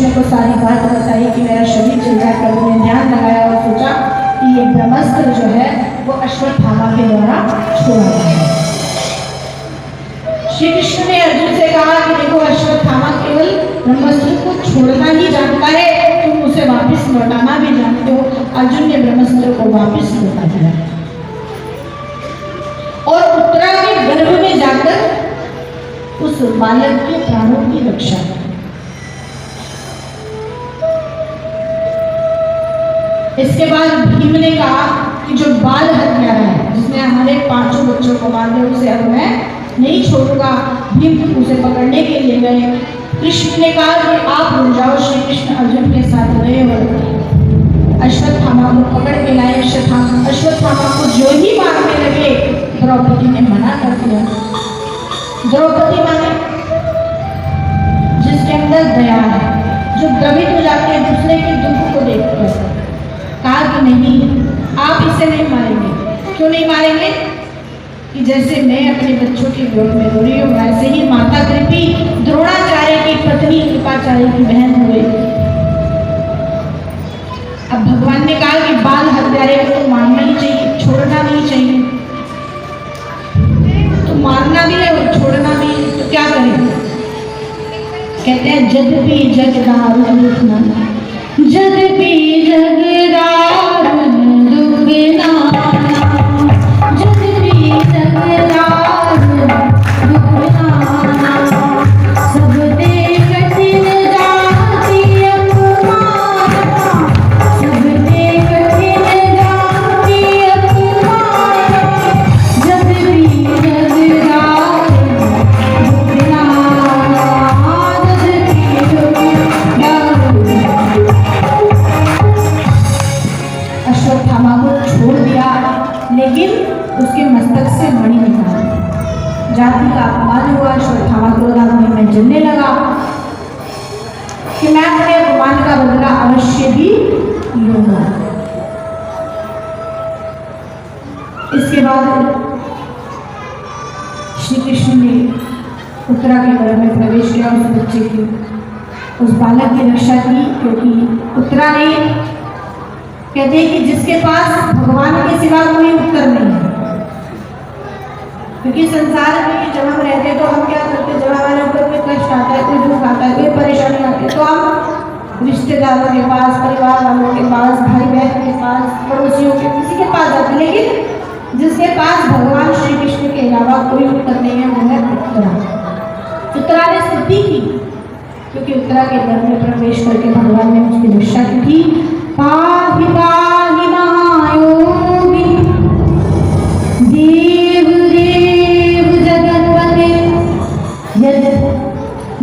कृष्ण को सारी बात बताई कि मेरा शरीर चल रहा है। प्रभु ने ध्यान लगाया और सोचा कि ये ब्रह्मास्त्र जो है वो अश्वत्थामा के द्वारा छोड़ा गया है। श्री कृष्ण ने अर्जुन से कहा कि देखो अश्वत्थामा केवल ब्रह्मास्त्र को छोड़ना ही जानता है, तुम उसे वापस लौटाना भी जानते हो। अर्जुन ने ब्रह्मास्त्र को वापस लौटा दिया और उत्तरा के गर्भ में जाकर उस बालक के प्राणों की रक्षा की। इसके बाद भीम ने कहा कि जो बाल हत्यारा है, जिसने हमारे 5 बच्चों को मार दिया, उसे अब मैं नहीं छोड़ूंगा। भीम उसे पकड़ने के लिए गए। कृष्ण ने कहा कि आप रुक जाओ। श्री कृष्ण अर्जुन के साथ गए और अश्वत्थामा को पकड़ के लाए। अश्वत्थामा को जो ही मारने लगे, द्रौपदी ने मना कर दिया। द्रौपदी माने जिसके अंदर दया है, जो द्रवित हो जाते हैं दूसरे के दुख को देखकर। कहा कि नहीं, आप इसे नहीं मारेंगे। क्यों नहीं मारेंगे? कि जैसे मैं अपने बच्चों के विरोध में रो रही हूँ, वैसे ही माता कृपी द्रोणाचार्य की पत्नी कृपाचार्य की बहन हो गई। अब भगवान ने कहा कि बाल हत्यारे को तो मारना ही चाहिए, छोड़ना नहीं चाहिए। तो मारना भी है और छोड़ना भी है, तो क्या करें? कहते हैं जग भी जगदारुण दुखना, जग भी जगदारुण दुखना, जग भी जगदारुण दुखना, सब दे कठिन जाति अपमाना, सब दे कठिन जाति अपमाना, जग भी जगदारुण दुखना, जग भी जगदारुण। अश्वत्थामा को छोड़ दिया, लेकिन उसके मस्तक से मणि निकाल। जाति का अपमान हुआ। अश्वत्थामा क्रोधाग्नि में जलने लगा कि मैं अपने अपमान का बदला अवश्य भी लूंगा। इसके बाद श्री कृष्ण ने उत्तरा के घर में प्रवेश किया, उस बच्चे की, उस बालक की रक्षा की, क्योंकि उत्तरा ने कहते हैं कि जिसके पास भगवान के सिवा कोई उत्तर नहीं है। क्योंकि संसार में जब हम रहते हैं तो हम क्या करते हैं, जब हमारे ऊपर कोई कष्ट आता है, कोई दुख आता है, कोई परेशानी आती है, तो हम रिश्तेदारों के पास, परिवार वालों के पास, भाई बहन के पास, पड़ोसियों के, किसी के पास जाते हैं। लेकिन जिसके पास भगवान श्री कृष्ण के अलावा कोई उत्तर नहीं है, वो है उत्तरा। उत्तरा ने स्तुति की, क्योंकि उत्तरा के घर में प्रवेश करके भगवान ने उसकी रक्षा की थी। पाहि पाहि महायोगी देव देव जगत्पते, यद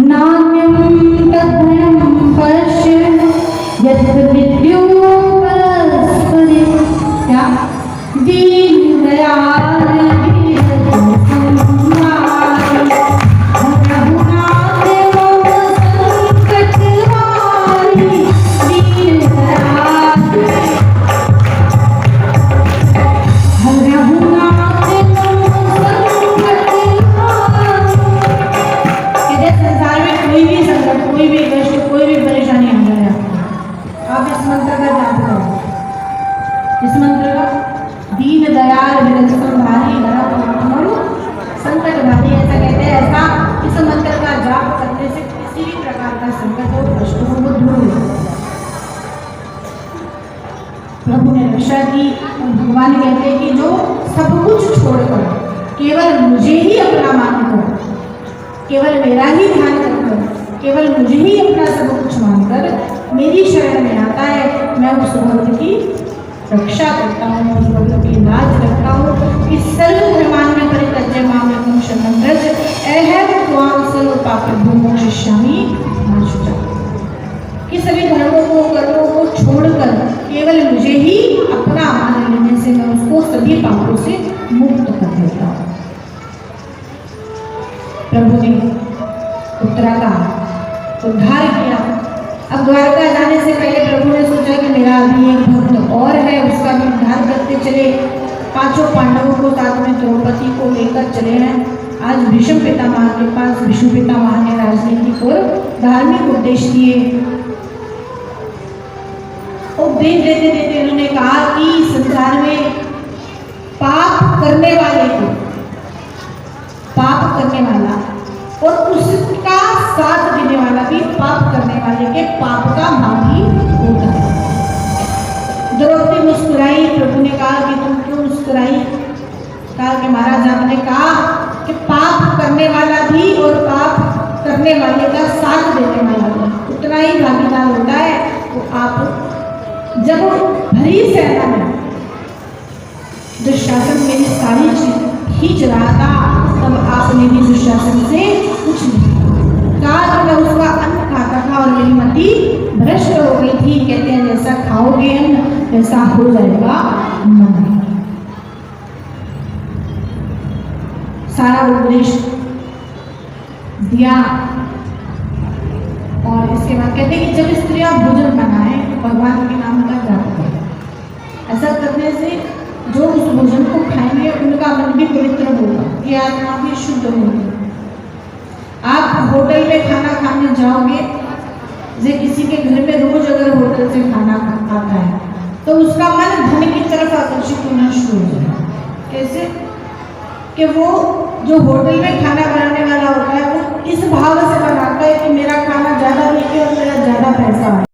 नान्यं तद्भयं पश्य, यद मृत्युः परस्परे। क्या? दीन दयाल प्रभु ने रक्षा की। भगवान कहते हैं कि जो सब कुछ छोड़कर केवल मुझे ही अपना मानकर, केवल मेरा ही ध्यान रखकर, केवल मुझे ही अपना सब कुछ मानकर मेरी शरण में आता है, मैं उस भक्त की रक्षा करता हूँ, उस भक्त की लाज रखता हूँ। इस सर्व धर्मान्य परित्यज्य माम एकं शरणं व्रज, अहं त्वां सर्व पापेभ्यो मोक्षयिष्यामि मा शुचः। कि सभी धर्मों को, कर्मों को छोड़कर केवल मुझे ही अपना मान लेने से मैं उसको सभी पापों से मुक्त कर देता हूँ। प्रभु ने उत्तरा का उद्धार किया। अब द्वारका जाने से पहले प्रभु ने सोचा कि मेरा अभी एक भक्त और है, उसका भी उद्धार करते चले। 5 पांडवों को साथ में द्रौपदी को लेकर चले हैं। आज भीष्म पितामह के पास, भीष्म पितामह ने राजनीतिक और धार्मिक उद्देश्य लिए उपदेश देते देते उन्होंने कहा कि संसार में पाप करने वाले को, पाप करने वाला और उसका साथ देने वाला भी पाप करने वाले के पाप का भागी होता है। द्रौपदी मुस्कुराई। प्रभु ने कहा कि तुम क्यों मुस्कुराई? कहा कि महाराज आपने कहा कि पाप करने वाला भी और पाप करने वाले का साथ देने वाला भी उतना ही भागीदार होता है। तो आप जब भरी सेना में दुशासन मेरी सारी चीज खींच रहा था, तब आपने भी दुशासन से कुछ नहीं कहा। तो मैं उसका अन्न खाता था और मेरी मति भ्रष्ट हो गई थी। कहते हैं जैसा खाओगे अन्न वैसा हो जाएगा मन। सारा उपदेश दिया और इसके बाद कहते हैं कि जब स्त्रियां भोजन बनाए तो भगवान के नाम का जाप करें। ऐसा करने से जो उस भोजन को खाएंगे उनका मन भी पवित्र होगा, ये आत्मा भी शुद्ध होगी। आप होटल में खाना खाने जाओगे, जैसे किसी के घर में रोज अगर होटल से खाना आता है तो उसका मन धन की तरफ आकर्षित होना शुरू हो जाएगा। कैसे कि वो जो होटल में खाना बनाने वाला होता है वो इस भाव से बनाता है कि मेरा खाना ज़्यादा बिके और मेरा ज़्यादा पैसा आए।